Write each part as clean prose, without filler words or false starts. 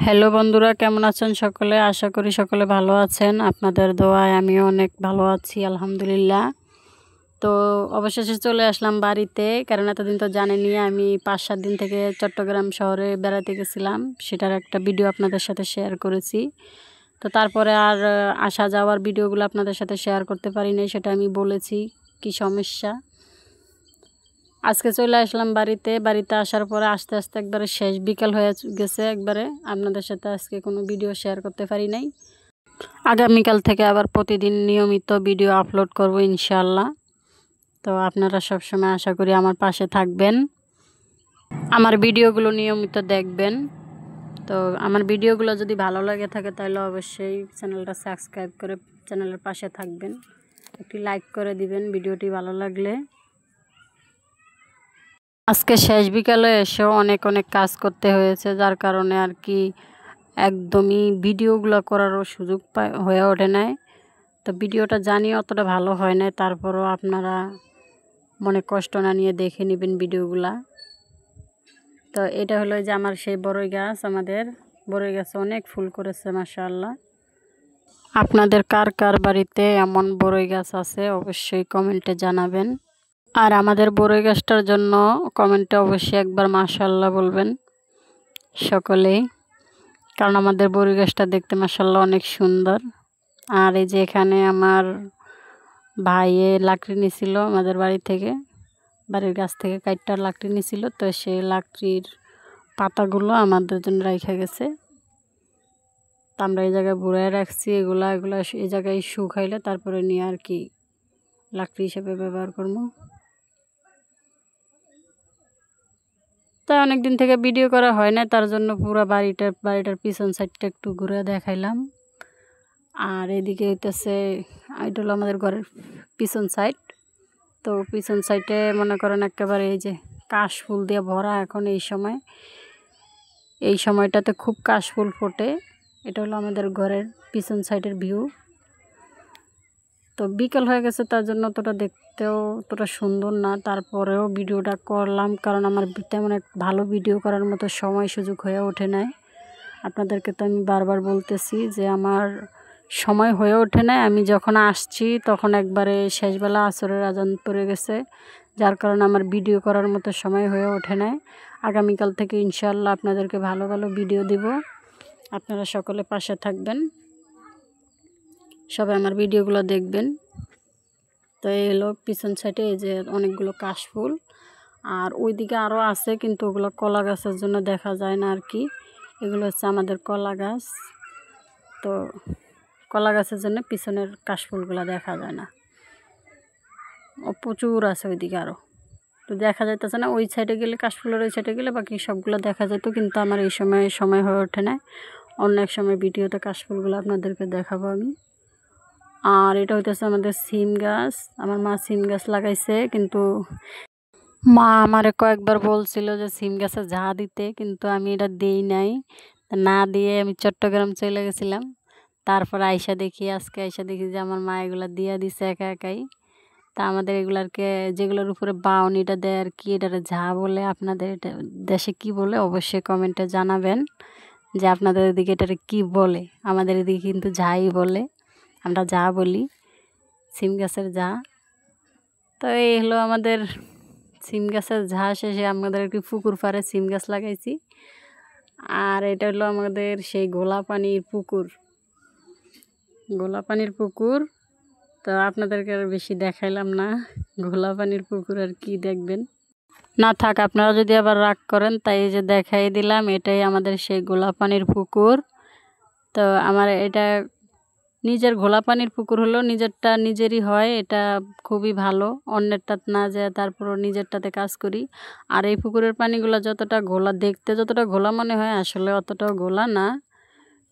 Hello বন্ধুরা, কেমন আছেন সকলে? আশা করি সকলে ভালো আছেন। আপনাদের দোয়ায় আমিও অনেক ভালো আছি, আলহামদুলিল্লাহ। তো অবশেষে চলে আসলাম বাড়িতে, কারণ এতদিন তো জানেনই আমি 5-7 দিন থেকে চট্টগ্রাম শহরে বেড়াতে গেছিলাম। সেটার একটা ভিডিও আপনাদের সাথে শেয়ার করেছি। তো তারপরে আর আসা যাওয়ার ভিডিওগুলো আপনাদের সাথে শেয়ার করতে পারি নাই, সেটা আমি বলেছি কি সমস্যা। আজকে চলে আসলাম বাড়িতে আসার পরে আস্তে আস্তে একবারে শেষ বিকাল হয়ে গেছে। একবারে আপনাদের সাথে আজকে কোনো ভিডিও শেয়ার করতে পারি নাই। আগামীকাল থেকে আবার প্রতিদিন নিয়মিত ভিডিও আপলোড করব ইনশাআল্লাহ। তো আপনারা সবসময় আশা করি আমার পাশে থাকবেন, আমার ভিডিওগুলো নিয়মিত দেখবেন। তো আমার ভিডিওগুলো যদি ভালো লাগে থাকে তাহলে অবশ্যই চ্যানেলটা সাবস্ক্রাইব করে চ্যানেলের পাশে থাকবেন, একটি লাইক করে দিবেন ভিডিওটি ভালো লাগলে। আজকে শেষ বিকালে এসেও অনেক কাজ করতে হয়েছে, যার কারণে আর কি একদমই ভিডিওগুলো করারও সুযোগ হয়ে ওঠে নাই। তো ভিডিওটা জানি অতটা ভালো হয় না, তারপরও আপনারা মনে কষ্ট না নিয়ে দেখে নেবেন ভিডিওগুলা। তো এটা হলো যে আমার সেই বড়ই গাছ, আমাদের বড়ই গাছে অনেক ফুল করেছে মাশাআল্লাহ। আপনাদের কার কার বাড়িতে এমন বড়ই গাছ আছে অবশ্যই কমেন্টে জানাবেন। আর আমাদের বড়ই গাছটার জন্য কমেন্টে অবশ্যই একবার মাশাআল্লাহ বলবেন সকলেই, কারণ আমাদের বড়ই গাছটা দেখতে মাশাআল্লাহ অনেক সুন্দর। আর এই যে এখানে আমার ভাইয়ে লাকড়ি নিয়েছিল আমাদের বাড়ির গাছ থেকে কাইটটা লাকড়ি নিয়েছিল। তো সেই লাকড়ির পাতাগুলো আমাদের জন্য রাখা গেছে। তো আমরা এই জায়গায় বুড়ায় রাখছি, এগুলা এই জায়গায় শুকাইলে তারপরে নিয়ে আর কি লাকড়ি হিসেবে ব্যবহার করবো। তাই অনেক দিন থেকে ভিডিও করা হয় না, তার জন্য পুরো বাড়িটার পিছন সাইডটা একটু ঘুরে দেখাইলাম। আর এদিকে হইতেছে এটা হলো আমাদের ঘরের পিছন সাইড। তো পিছন সাইডে মনে করেন একেবারে এই যে কাশফুল দিয়ে ভরা। এখন এই সময়টাতে খুব কাশফুল ফোটে। এটা হলো আমাদের ঘরের পিছন সাইডের ভিউ। তো বিকেল হয়ে গেছে, তার জন্য অতটা দেখতেও অতটা সুন্দর না, তারপরেও ভিডিওটা করলাম, কারণ আমার তেমন এক ভালো ভিডিও করার মতো সময় সুযোগ হয়ে ওঠে নাই। আপনাদেরকে তো আমি বারবার বলতেছি যে আমার সময় হয়ে ওঠে নাই। আমি যখন আসছি তখন একবারে শেষবেলা আসরের আজান পড়ে গেছে, যার কারণে আমার ভিডিও করার মতো সময় হয়ে ওঠে নাই। আগামীকাল থেকে ইনশাআল্লাহ আপনাদেরকে ভালো ভিডিও দিব। আপনারা সকলে পাশে থাকবেন, সবাই আমার ভিডিওগুলো দেখবেন। তো এই হলো পিছন সাইডে এই যে অনেকগুলো কাশফুল। আর ওইদিকে আরও আছে, কিন্তু ওগুলো কলা গাছের জন্য দেখা যায় না আর কি। এগুলো হচ্ছে আমাদের কলা গাছ। তো কলা গাছের জন্য পিছনের কাশফুলগুলো দেখা যায় না। প্রচুর আছে ওইদিকে আরও, তো দেখা যাইতেছে না। ওই সাইডে গেলে, কাশফুলের ওই সাইডে গেলে বাকি সবগুলো দেখা যেত, কিন্তু আমার এই সময় হয়ে ওঠে না। অন্য এক সময় ভিডিওতে কাশফুলগুলো আপনাদেরকে দেখাবো আমি। আর এটা হইতেছে আমাদের সিম গাছ। আমার মা সিম গাছ লাগাইছে, কিন্তু মা আমারে কয়েকবার বলছিল যে সিম গাছে ঝা দিতে, কিন্তু আমি এটা দেই নাই। না দিয়ে আমি চট্টগ্রাম চলে গেছিলাম। তারপর আজকে আইসা দেখি যে আমার মা এগুলা দিয়ে দিছে একাই। তা আমাদের এগুলারকে যেগুলোর উপরে বাউনিটা দেয় আর কি, এটারে ঝা বলে। আপনাদের এটা দেশে কি বলে অবশ্যই কমেন্টে জানাবেন যে আপনাদের এদিকে এটারে কি বলে। আমাদের এদিকে কিন্তু ঝাই বলে, আমরা যা বলি, সিম গাছের ঝা। তো এই হলো আমাদের সিম গাছের ঝা শেষে আমাদের একটি পুকুর পাড়ে সিম গাছ লাগাইছি। আর এটা হলো আমাদের সেই গোলা পানির পুকুর। তো আপনাদেরকে আর বেশি দেখাইলাম না, গোলা পানির পুকুর আর কি দেখবেন। না থাক, আপনারা যদি আবার রাগ করেন, তাই যে দেখাই দিলাম, এটাই আমাদের সেই গোলা পানির পুকুর। তো আমার এটা নিজের ঘোলা পানির পুকুর হলো, নিজেরটা নিজেরই হয়, এটা খুবই ভালো। অন্যেরটা না যায়, তারপরও নিজেরটাতে কাজ করি। আর এই পুকুরের পানিগুলো যতটা ঘোলা, দেখতে যতটা ঘোলা মনে হয়, আসলে অতটাও ঘোলা না।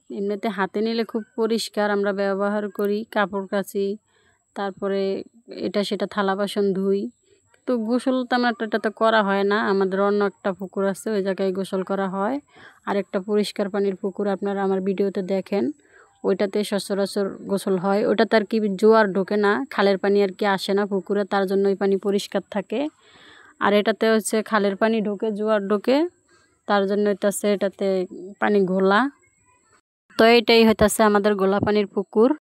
এমনিতে হাতে নিলে খুব পরিষ্কার, আমরা ব্যবহার করি, কাপড় কাচি, তারপরে এটা সেটা থালা বাসন ধুই। তো গোসল তেমন একটা করা হয় না। আমাদের অন্য একটা পুকুর আছে, ওই জায়গায় গোসল করা হয়। আর একটা পরিষ্কার পানির পুকুর আপনারা আমার ভিডিওতে দেখেন, ওইটাতে সচরাচর গোসল হয়। ওটাতে আর কি জোয়ার ঢোকে না, খালের পানি আর কি আসে না পুকুরে, তার জন্য ওই পানি পরিষ্কার থাকে। আর এটাতে হচ্ছে খালের পানি ঢোকে, জোয়ার ঢোকে, তার জন্য এটাতে পানি ঘোলা। তো এইটাই হইতাছে আমাদের গোলাপানির পুকুর।